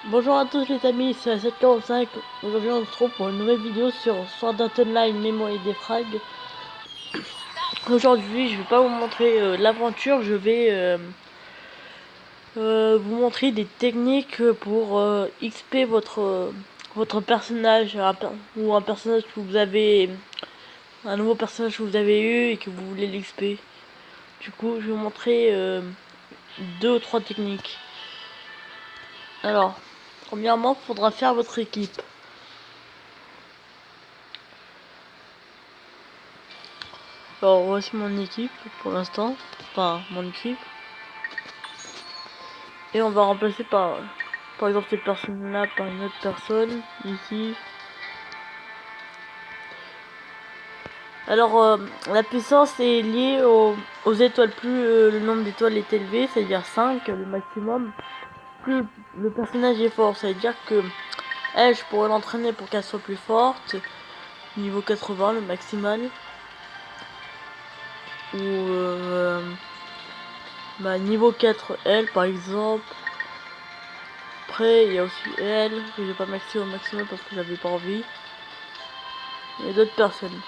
Bonjour à tous les amis, c'est 745. Aujourd'hui on se retrouve pour une nouvelle vidéo sur Sword Art Online Memory des Frags. Aujourd'hui je vais pas vous montrer l'aventure, je vais vous montrer des techniques pour XP votre personnage ou un personnage que vous avez, un nouveau personnage que vous avez eu et que vous voulez l'XP. Du coup je vais vous montrer deux ou trois techniques. Alors, premièrement, il faudra faire votre équipe. Alors voici mon équipe pour l'instant, enfin mon équipe. Et on va remplacer par exemple cette personne là par une autre personne ici. Alors la puissance est liée aux étoiles. Plus le nombre d'étoiles est élevé, c'est-à-dire 5 le maximum, plus le personnage est fort. Ça veut dire que elle, je pourrais l'entraîner pour qu'elle soit plus forte, niveau 80 le maximal. Ou niveau 4 elle par exemple. Après, il y a aussi elle, que j'ai pas maxé au maximum parce que j'avais pas envie. Il y a d'autres personnes.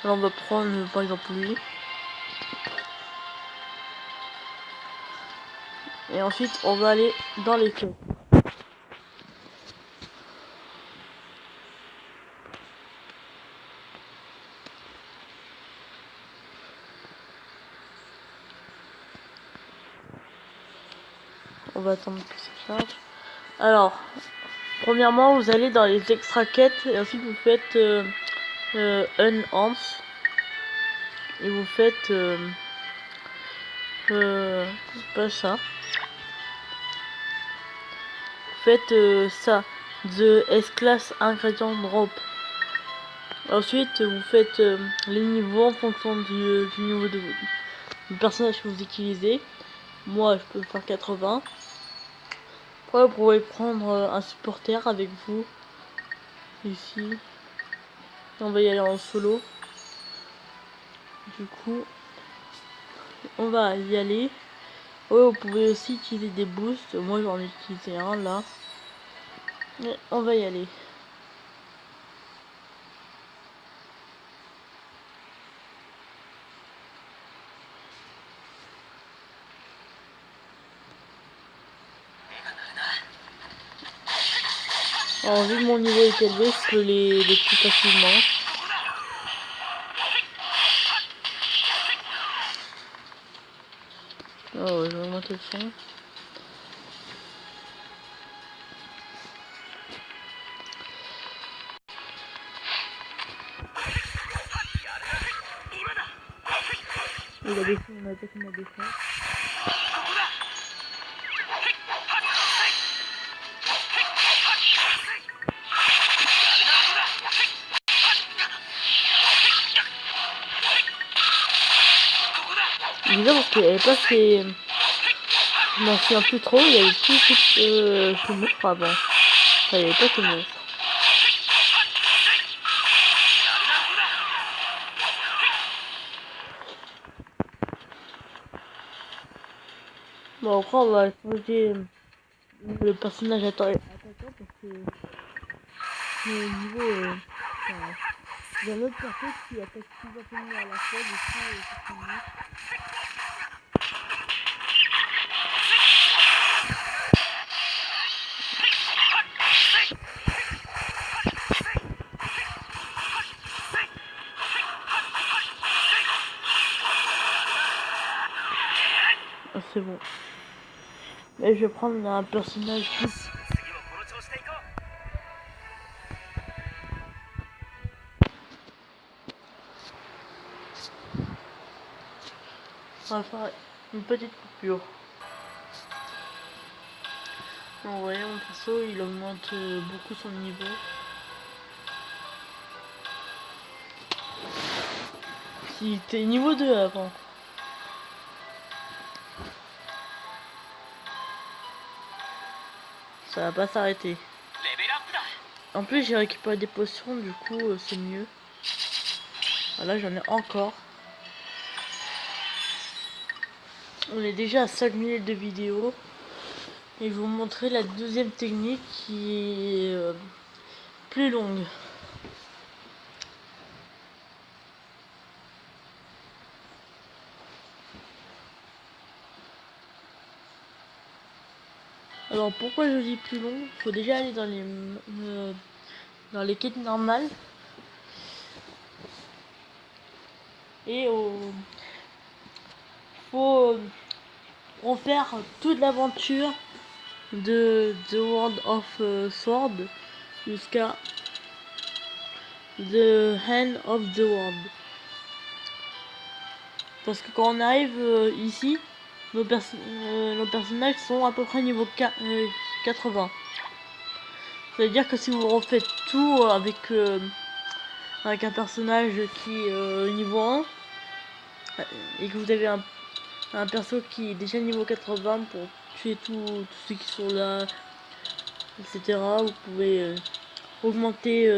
Alors on va prendre par exemple lui. Et ensuite, on va aller dans les quêtes. On va attendre que ça charge. Alors, premièrement, vous allez dans les extra quêtes et ensuite vous faites Enhance. Et vous faites pas ça. Vous faites ça. The S-Class Ingredient Drop. Ensuite, vous faites les niveaux en fonction du niveau du personnage que vous utilisez. Moi, je peux faire 80. Après, vous pouvez prendre un supporter avec vous. Ici. On va y aller en solo. Du coup, on va y aller. Ouais, vous pouvez aussi utiliser des boosts. Moi, j'en ai utilisé un là. Mais on va y aller. Alors, vu que mon niveau est élevé, je peux les tuer facilement. Oh, je vais augmenter le son. Il a baissé mon attaque, il m'a baissé. Bizarre parce qu'il n'y avait pas ces... Je m'en souviens plus trop, il y avait plus ce monstre avant. Enfin, il n'y avait pas ce monstre. Bon, après, on va changer le personnage attaquant parce que le niveau... enfin, il y a un autre personnage qui attaque plusieurs ennemis à la fois, du coup, c'est mieux. Ah, c'est bon. Mais je vais prendre un personnage plus... On va faire une petite coupure. Bon, vous voyez, mon perso, il augmente beaucoup son niveau. Il était niveau 2 avant. Ça va pas s'arrêter. En plus, j'ai récupéré des potions, du coup, c'est mieux. Voilà, j'en ai encore. On est déjà à 5 minutes de vidéo. Et je vais vous montrer la deuxième technique qui est plus longue. Alors pourquoi je dis plus long? Il faut déjà aller dans les quêtes normales. Et faut refaire toute l'aventure de The World of Sword jusqu'à The End of the World. Parce que quand on arrive ici, nos personnages sont à peu près niveau 80. Ça veut dire que si vous refaites tout avec un personnage qui est niveau 1 et que vous avez un perso qui est déjà niveau 80 pour tuer tous ceux qui sont là, etc. Vous pouvez augmenter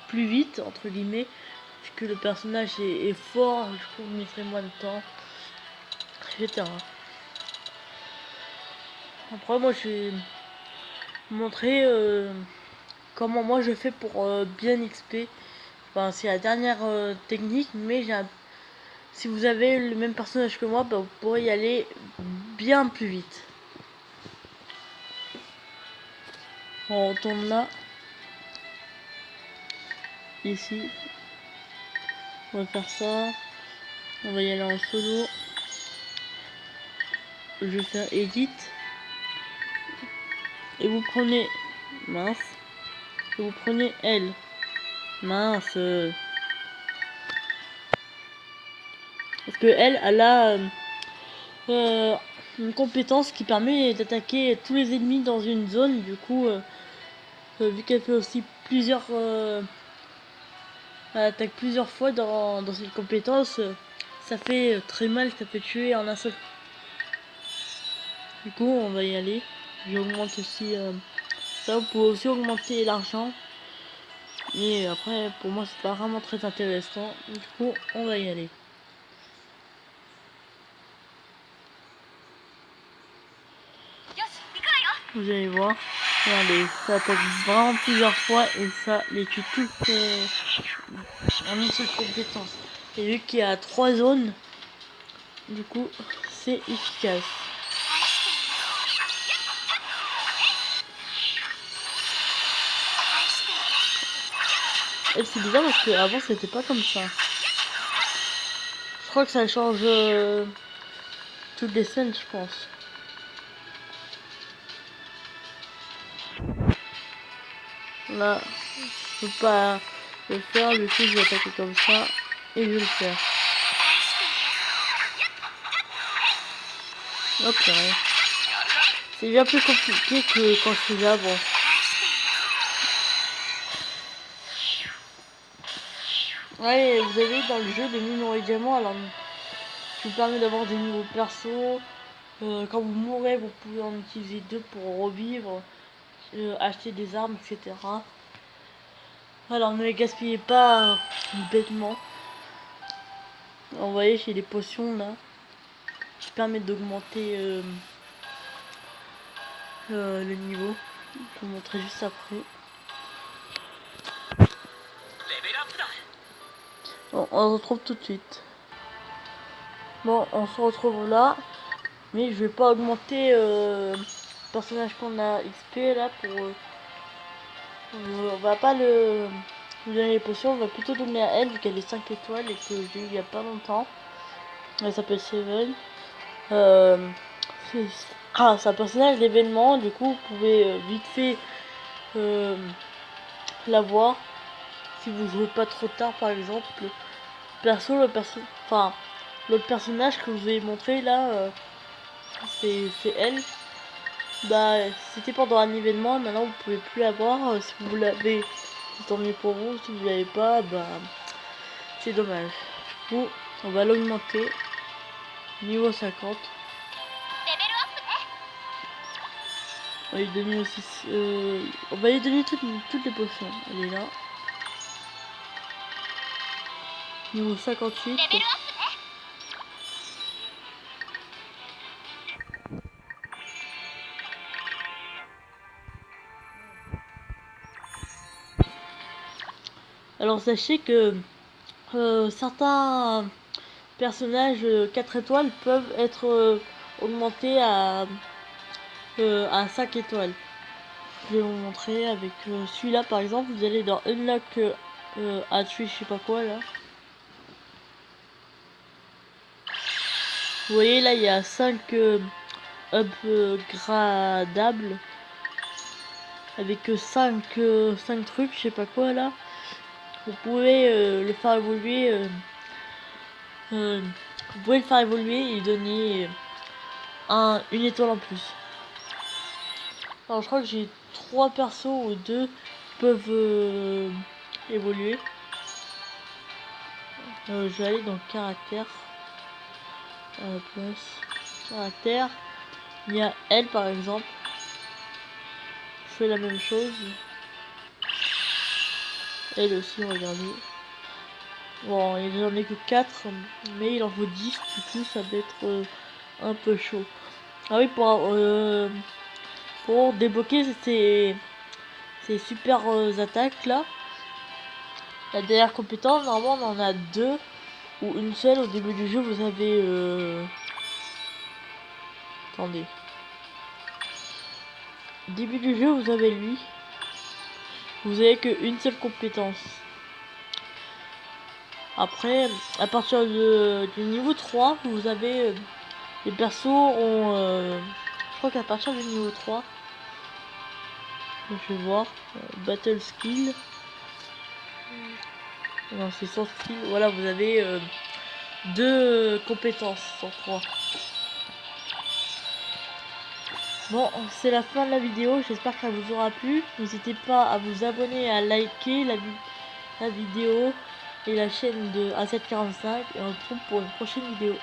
plus vite, entre guillemets, puisque le personnage est fort, du coup vous mettrez moins de temps, etc. Après moi je vais vous montrer comment moi je fais pour bien XP. Enfin, c'est la dernière technique, mais si vous avez le même personnage que moi, bah, vous pourrez y aller bien plus vite. On retourne là. Ici. On va faire ça. On va y aller en solo. Je vais faire edit. Et vous prenez... Mince. Et vous prenez L. Mince. Parce que elle a une compétence qui permet d'attaquer tous les ennemis dans une zone. Du coup, vu qu'elle fait aussi plusieurs... elle attaque plusieurs fois dans cette compétence, ça fait très mal, ça peut tuer en un seul. Du coup, on va y aller. J'augmente aussi ça. Vous pouvez aussi augmenter l'argent. Mais après, pour moi, c'est pas vraiment très intéressant. Du coup, on va y aller. Vous allez voir. Regardez, ça attaque vraiment plusieurs fois et ça les tue toutes en une seule compétence. Et vu qu'il y a 3 zones, du coup, c'est efficace. Et c'est bizarre parce que avant c'était pas comme ça. Je crois que ça change toutes les scènes, je pense. Là, je peux pas le faire, du coup je vais attaquer comme ça et je vais le faire. Hop, rien. C'est bien plus compliqué que quand je faisais avant. Ouais, vous avez dans le jeu des minerais et diamants, alors qui vous permet d'avoir des nouveaux persos. Quand vous mourrez, vous pouvez en utiliser 2 pour revivre, acheter des armes, etc. Alors ne les gaspillez pas bêtement. Vous voyez, j'ai des potions là qui permettent d'augmenter le niveau. Je vais vous montrer juste après. Bon, on se retrouve tout de suite. Bon, on se retrouve là. Mais je vais pas augmenter le personnage qu'on a XP là pour... on va pas lui donner les potions, on va plutôt donner à elle vu qu'elle est 5 étoiles et que j'ai eu il y a pas longtemps. Elle s'appelle Seven. C'est un personnage d'événement, du coup vous pouvez vite fait la voir si vous jouez pas trop tard par exemple. Enfin, l'autre personnage que je vous ai montré là, c'est elle. Bah, c'était pendant un événement, maintenant vous pouvez plus l'avoir. Si vous l'avez, c'est tant mieux pour vous. Si vous l'avez pas, bah, c'est dommage. Du coup, on va l'augmenter. Niveau 50. On va lui donner aussi. On va lui donner toutes les potions. Elle est là. Niveau 58. Alors sachez que certains personnages 4 étoiles peuvent être augmentés à 5 étoiles. Je vais vous montrer avec celui-là par exemple. Vous allez dans Unlock à tuer je sais pas quoi là. Vous voyez là il y a 5 upgradables avec 5 trucs je sais pas quoi là. Vous pouvez le faire évoluer vous pouvez le faire évoluer et donner une étoile en plus. Alors je crois que j'ai 3 persos ou 2 peuvent évoluer. Je vais aller dans caractère. Caractère. Il y a elle par exemple. Je fais la même chose. Elle aussi, regardez. Bon, il n'en est que 4, mais il en faut 10, du coup ça va être un peu chaud. Ah oui, pour débloquer ces super attaques là, la dernière compétence, normalement on en a 2 ou une seule. Au début du jeu vous avez... Attendez. Au début du jeu vous avez lui. Vous avez qu'une seule compétence. Après, à partir du niveau 3, vous avez... les persos ont... je crois qu'à partir du niveau 3... Je vais voir. Battle skill. Non, c'est sans skill. Voilà, vous avez 2 compétences sur 3. Bon, c'est la fin de la vidéo. J'espère que ça vous aura plu. N'hésitez pas à vous abonner, à liker la vidéo et la chaîne de A745. Et on se retrouve pour une prochaine vidéo.